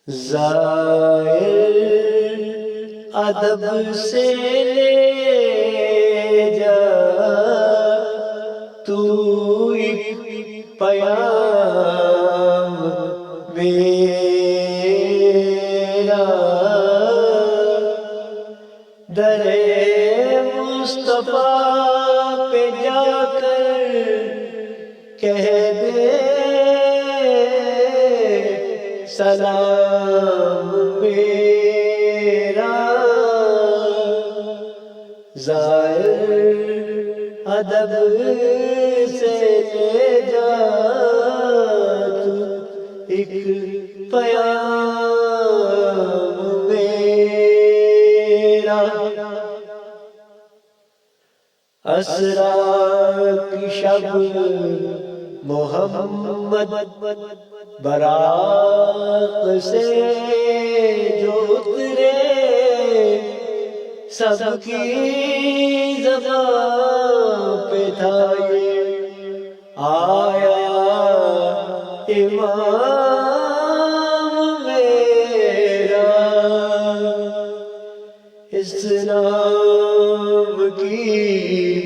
زائر ادب سے لے جا تو ایک پیام میرا، در مصطفیٰ پہ جا کر کہہ دے سلام میرا، زائر ادب سے لے جا تو ایک پیام میرا، اسرا کی شب محمد براق سے جو اترے، سب کی زبان پہ تھا یہ آیا امام میرا، اس نام کی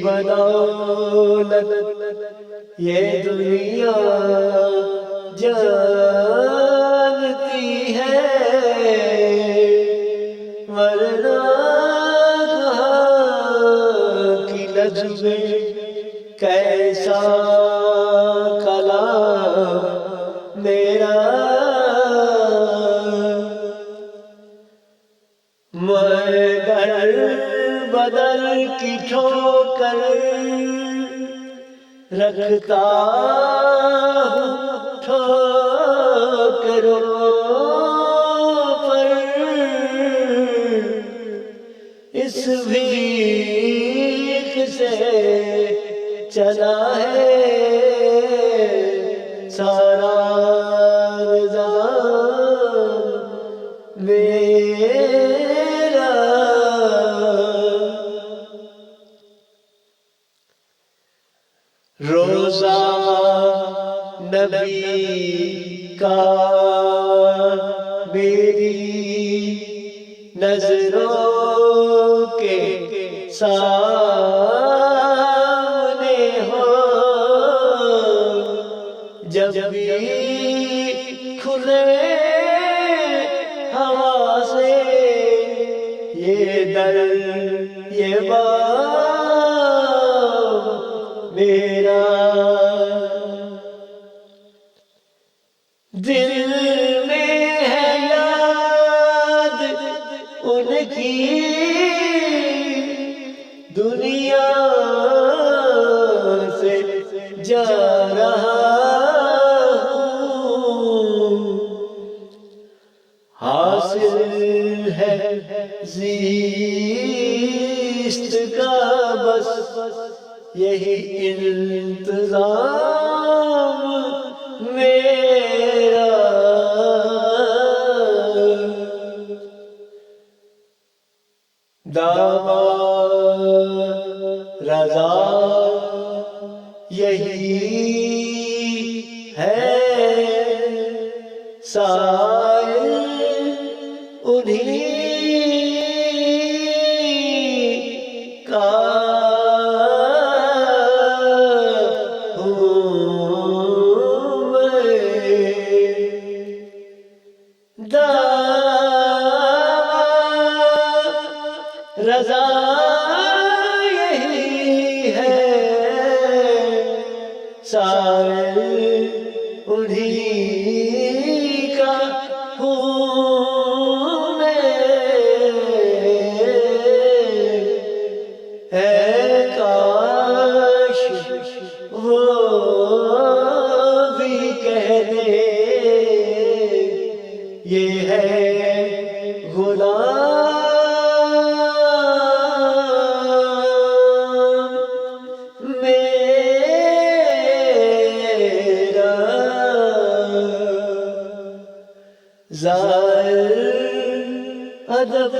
بدولت یہ دنیا جانتی ہے، ورنہ کہاں کی لجب کیسا کلام میرا، مگر بدر کی ٹھوکر رکھتا ہوں ٹھوکروں پر، اس بھیک سے چلا ہے سارا نظام میرا، روزہ نبی کا میری نظروں کے سامنے ہو، جب بھی کھلے ہوا سے یہ در یہ باب میرا، دل میں ہے یاد ان کی دنیا سے جا رہا ہوں، حاصل ہے زیست کا بس یہی انتظام میرا، داماد رضا یہی ہے، سائل انہی کا ہوں میں، داماد رضا یہی ہے، سائل انہی کا ہوں میں، ہے کاش وہ بھی کہہ دے یہ ہے غلام میرا، زائر ادب